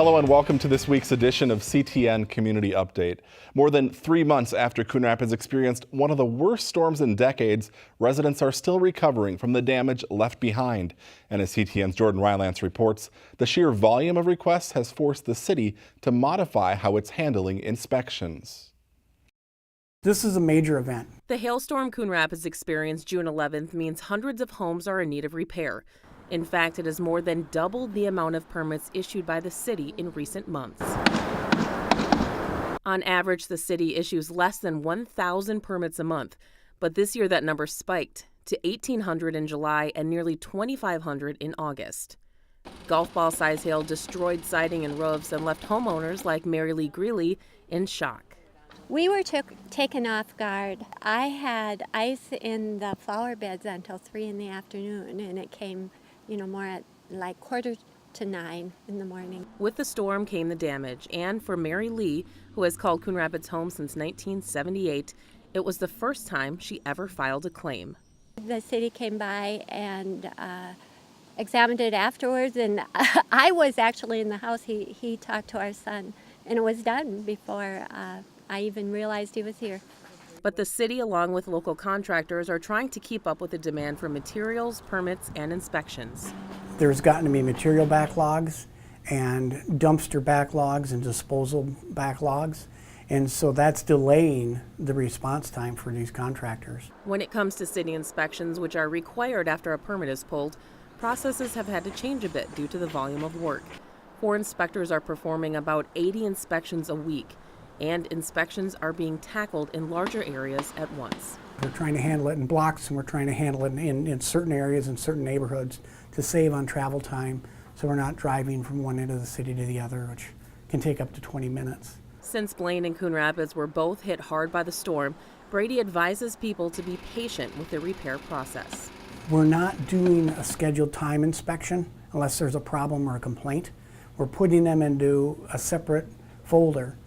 Hello and welcome to this week's edition of CTN Community Update. More than 3 months after Coon Rapids experienced one of the worst storms in decades, residents are still recovering from the damage left behind. And as CTN's Jordan Rylance reports, the sheer volume of requests has forced the city to modify how it's handling inspections. This is a major event. The hailstorm Coon Rapids experienced June 11th means hundreds of homes are in need of repair. In fact, it has more than doubled the amount of permits issued by the city in recent months. On average, the city issues less than 1,000 permits a month, but this year that number spiked to 1,800 in July and nearly 2,500 in August. Golf ball size hail destroyed siding and roofs and left homeowners like Mary Lee Greeley in shock. We were taken off guard. I had ice in the flower beds until 3 in the afternoon, and it came more at like 8:45 in the morning. With the storm came the damage, and for Mary Lee, who has called Coon Rapids home since 1978, it was the first time she ever filed a claim. The city came by and examined it afterwards, and I was actually in the house. He talked to our son, and it was done before I even realized he was here. But the city, along with local contractors, are trying to keep up with the demand for materials, permits, and inspections. There's gotten to be material backlogs and dumpster backlogs and disposal backlogs. And so that's delaying the response time for these contractors. When it comes to city inspections, which are required after a permit is pulled, processes have had to change a bit due to the volume of work. 4 inspectors are performing about 80 inspections a week, and inspections are being tackled in larger areas at once. We're trying to handle it in blocks, and we're trying to handle it in certain areas and certain neighborhoods to save on travel time, so we're not driving from one end of the city to the other, which can take up to 20 minutes. Since Blaine and Coon Rapids were both hit hard by the storm, Brady advises people to be patient with the repair process. We're not doing a scheduled time inspection unless there's a problem or a complaint. We're putting them into a separate folder,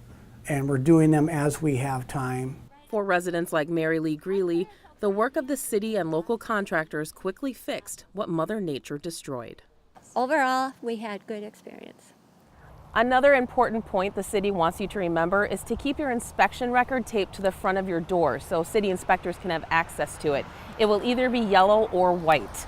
and we're doing them as we have time. For residents like Mary Lee Greeley, the work of the city and local contractors quickly fixed what Mother Nature destroyed. Overall, we had good experience. Another important point the city wants you to remember is to keep your inspection record taped to the front of your door so city inspectors can have access to it. It will either be yellow or white.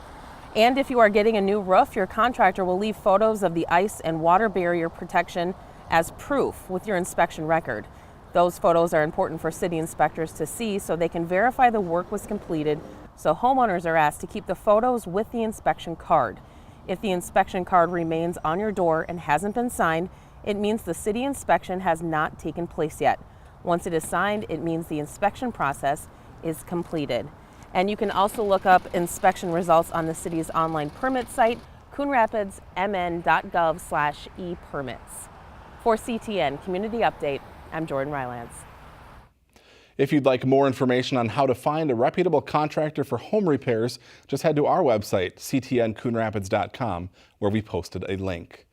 And if you are getting a new roof, your contractor will leave photos of the ice and water barrier protection as proof with your inspection record. Those photos are important for city inspectors to see so they can verify the work was completed, so homeowners are asked to keep the photos with the inspection card. If the inspection card remains on your door and hasn't been signed, it means the city inspection has not taken place yet. Once it is signed, it means the inspection process is completed. And you can also look up inspection results on the city's online permit site, coonrapidsmn.gov/epermits. For CTN Community Update, I'm Jordan Rylance. If you'd like more information on how to find a reputable contractor for home repairs, just head to our website, ctncoonrapids.com, where we posted a link.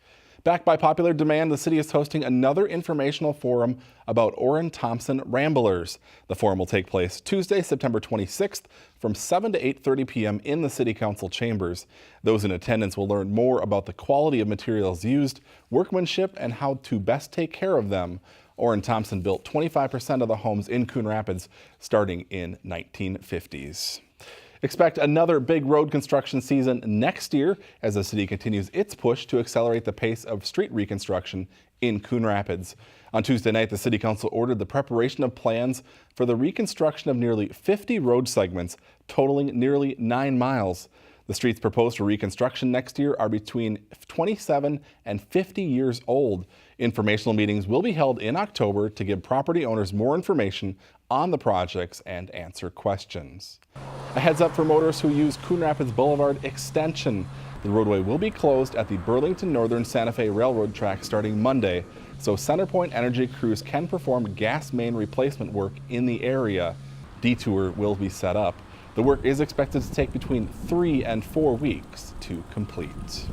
Backed by popular demand, the city is hosting another informational forum about Orrin Thompson Ramblers. The forum will take place Tuesday, September 26th from 7 to 8:30 p.m. in the City Council chambers. Those in attendance will learn more about the quality of materials used, workmanship, and how to best take care of them. Orrin Thompson built 25% of the homes in Coon Rapids starting in 1950s. Expect another big road construction season next year as the city continues its push to accelerate the pace of street reconstruction in Coon Rapids. On Tuesday night, the City Council ordered the preparation of plans for the reconstruction of nearly 50 road segments totaling nearly 9 miles. The streets proposed for reconstruction next year are between 27 and 50 years old. Informational meetings will be held in October to give property owners more information on the projects and answer questions. A heads up for motorists who use Coon Rapids Boulevard Extension. The roadway will be closed at the Burlington Northern Santa Fe Railroad track starting Monday, so CenterPoint Energy crews can perform gas main replacement work in the area. Detour will be set up. The work is expected to take between 3 and 4 weeks to complete.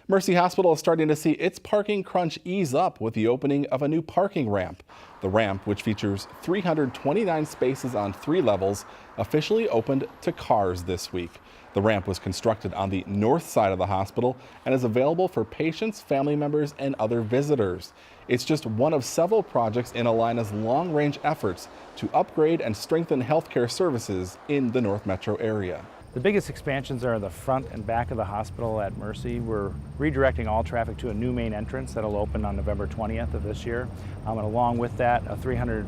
Mercy Hospital is starting to see its parking crunch ease up with the opening of a new parking ramp. The ramp, which features 329 spaces on 3 levels, officially opened to cars this week. The ramp was constructed on the north side of the hospital and is available for patients, family members, and other visitors. It's just one of several projects in Alina's long-range efforts to upgrade and strengthen healthcare services in the North Metro area. The biggest expansions are the front and back of the hospital at Mercy. We're redirecting all traffic to a new main entrance that'll open on November 20th of this year. And along with that, a 300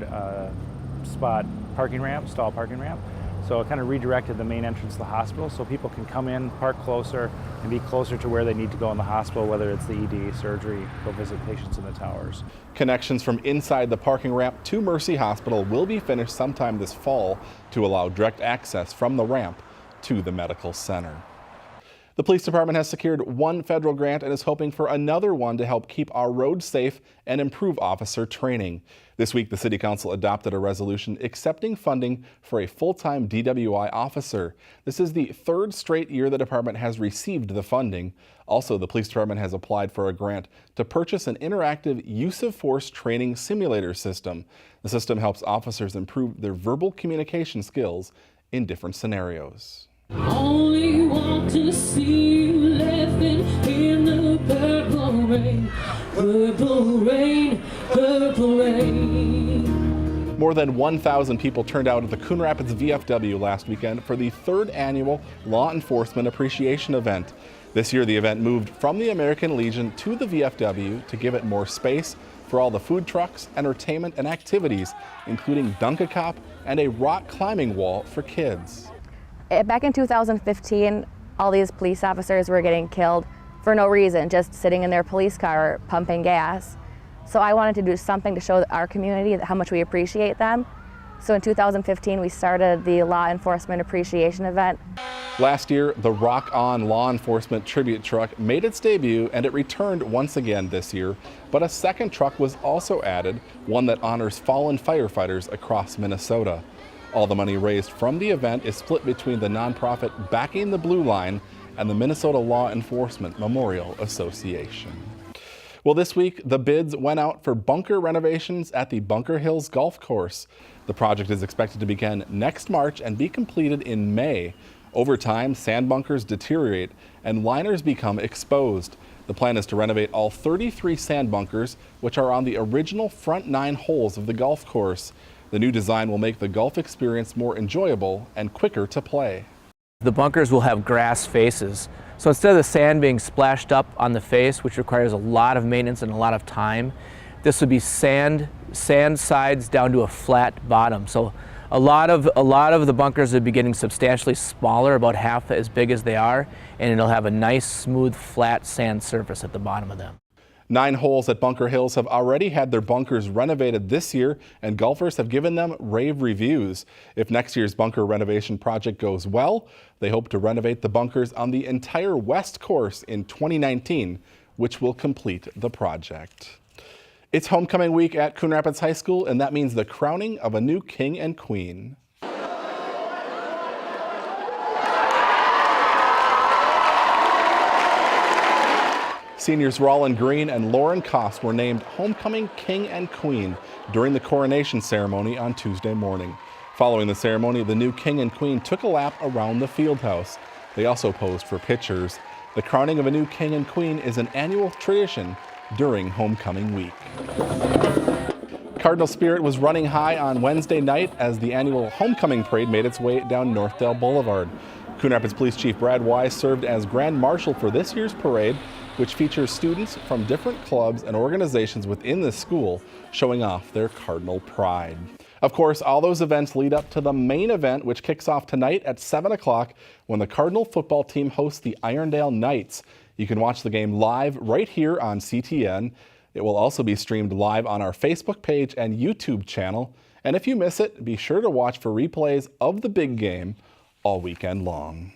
spot parking ramp, stall parking ramp. So it kind of redirected the main entrance to the hospital so people can come in, park closer, and be closer to where they need to go in the hospital, whether it's the ED, surgery, go visit patients in the towers. Connections from inside the parking ramp to Mercy Hospital will be finished sometime this fall to allow direct access from the ramp to the medical center. The police department has secured 1 federal grant and is hoping for another one to help keep our roads safe and improve officer training. This week, the City Council adopted a resolution accepting funding for a full-time DWI officer. This is the 3rd straight year the department has received the funding. Also, the police department has applied for a grant to purchase an interactive use of force training simulator system. The system helps officers improve their verbal communication skills in different scenarios. Only want to see you laughing in the purple rain, purple rain, purple rain. More than 1,000 people turned out at the Coon Rapids VFW last weekend for the 3rd annual Law Enforcement Appreciation event. This year, the event moved from the American Legion to the VFW to give it more space for all the food trucks, entertainment, and activities, including Dunk-A-Cop and a rock climbing wall for kids. Back in 2015, all these police officers were getting killed for no reason, just sitting in their police car pumping gas. So I wanted to do something to show our community how much we appreciate them. So in 2015, we started the Law Enforcement Appreciation event. Last year, the Rock On Law Enforcement tribute truck made its debut, and it returned once again this year. But a second truck was also added, one that honors fallen firefighters across Minnesota. All the money raised from the event is split between the nonprofit Backing the Blue Line and the Minnesota Law Enforcement Memorial Association. Well, this week, the bids went out for bunker renovations at the Bunker Hills Golf Course. The project is expected to begin next March and be completed in May. Over time, sand bunkers deteriorate and liners become exposed. The plan is to renovate all 33 sand bunkers, which are on the original front 9 holes of the golf course. The new design will make the golf experience more enjoyable and quicker to play. The bunkers will have grass faces. So instead of the sand being splashed up on the face, which requires a lot of maintenance and a lot of time, this would be sand sides down to a flat bottom. So a lot of the bunkers will be getting substantially smaller, about half as big as they are, and it'll have a nice, smooth, flat sand surface at the bottom of them. 9 holes at Bunker Hills have already had their bunkers renovated this year, and golfers have given them rave reviews. If next year's bunker renovation project goes well, they hope to renovate the bunkers on the entire west course in 2019, which will complete the project. It's homecoming week at Coon Rapids High School, and that means the crowning of a new king and queen. Seniors Roland Green and Lauren Koss were named Homecoming King and Queen during the coronation ceremony on Tuesday morning. Following the ceremony, the new king and queen took a lap around the field house. They also posed for pictures. The crowning of a new king and queen is an annual tradition during homecoming week. Cardinal spirit was running high on Wednesday night as the annual homecoming parade made its way down Northdale Boulevard. Coon Rapids Police Chief Brad Wise served as Grand Marshal for this year's parade, which features students from different clubs and organizations within the school showing off their Cardinal pride. Of course, all those events lead up to the main event, which kicks off tonight at 7 o'clock when the Cardinal football team hosts the Irondale Knights. You can watch the game live right here on CTN. It will also be streamed live on our Facebook page and YouTube channel. And if you miss it, be sure to watch for replays of the big game all weekend long.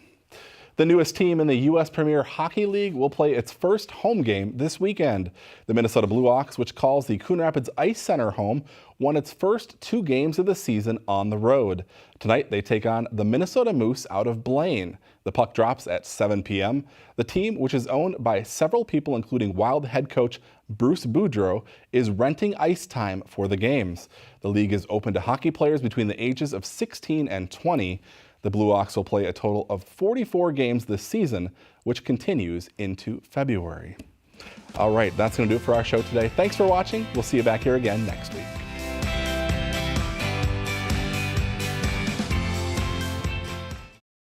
The newest team in the U.S. Premier Hockey League will play its first home game this weekend. The Minnesota Blue Hawks, which calls the Coon Rapids Ice Center home, won its first 2 games of the season on the road. Tonight, they take on the Minnesota Moose out of Blaine. The puck drops at 7 p.m. The team, which is owned by several people, including Wild head coach Bruce Boudreau, is renting ice time for the games. The league is open to hockey players between the ages of 16 and 20. The Blue Hawks will play a total of 44 games this season, which continues into February. All right, that's going to do it for our show today. Thanks for watching. We'll see you back here again next week.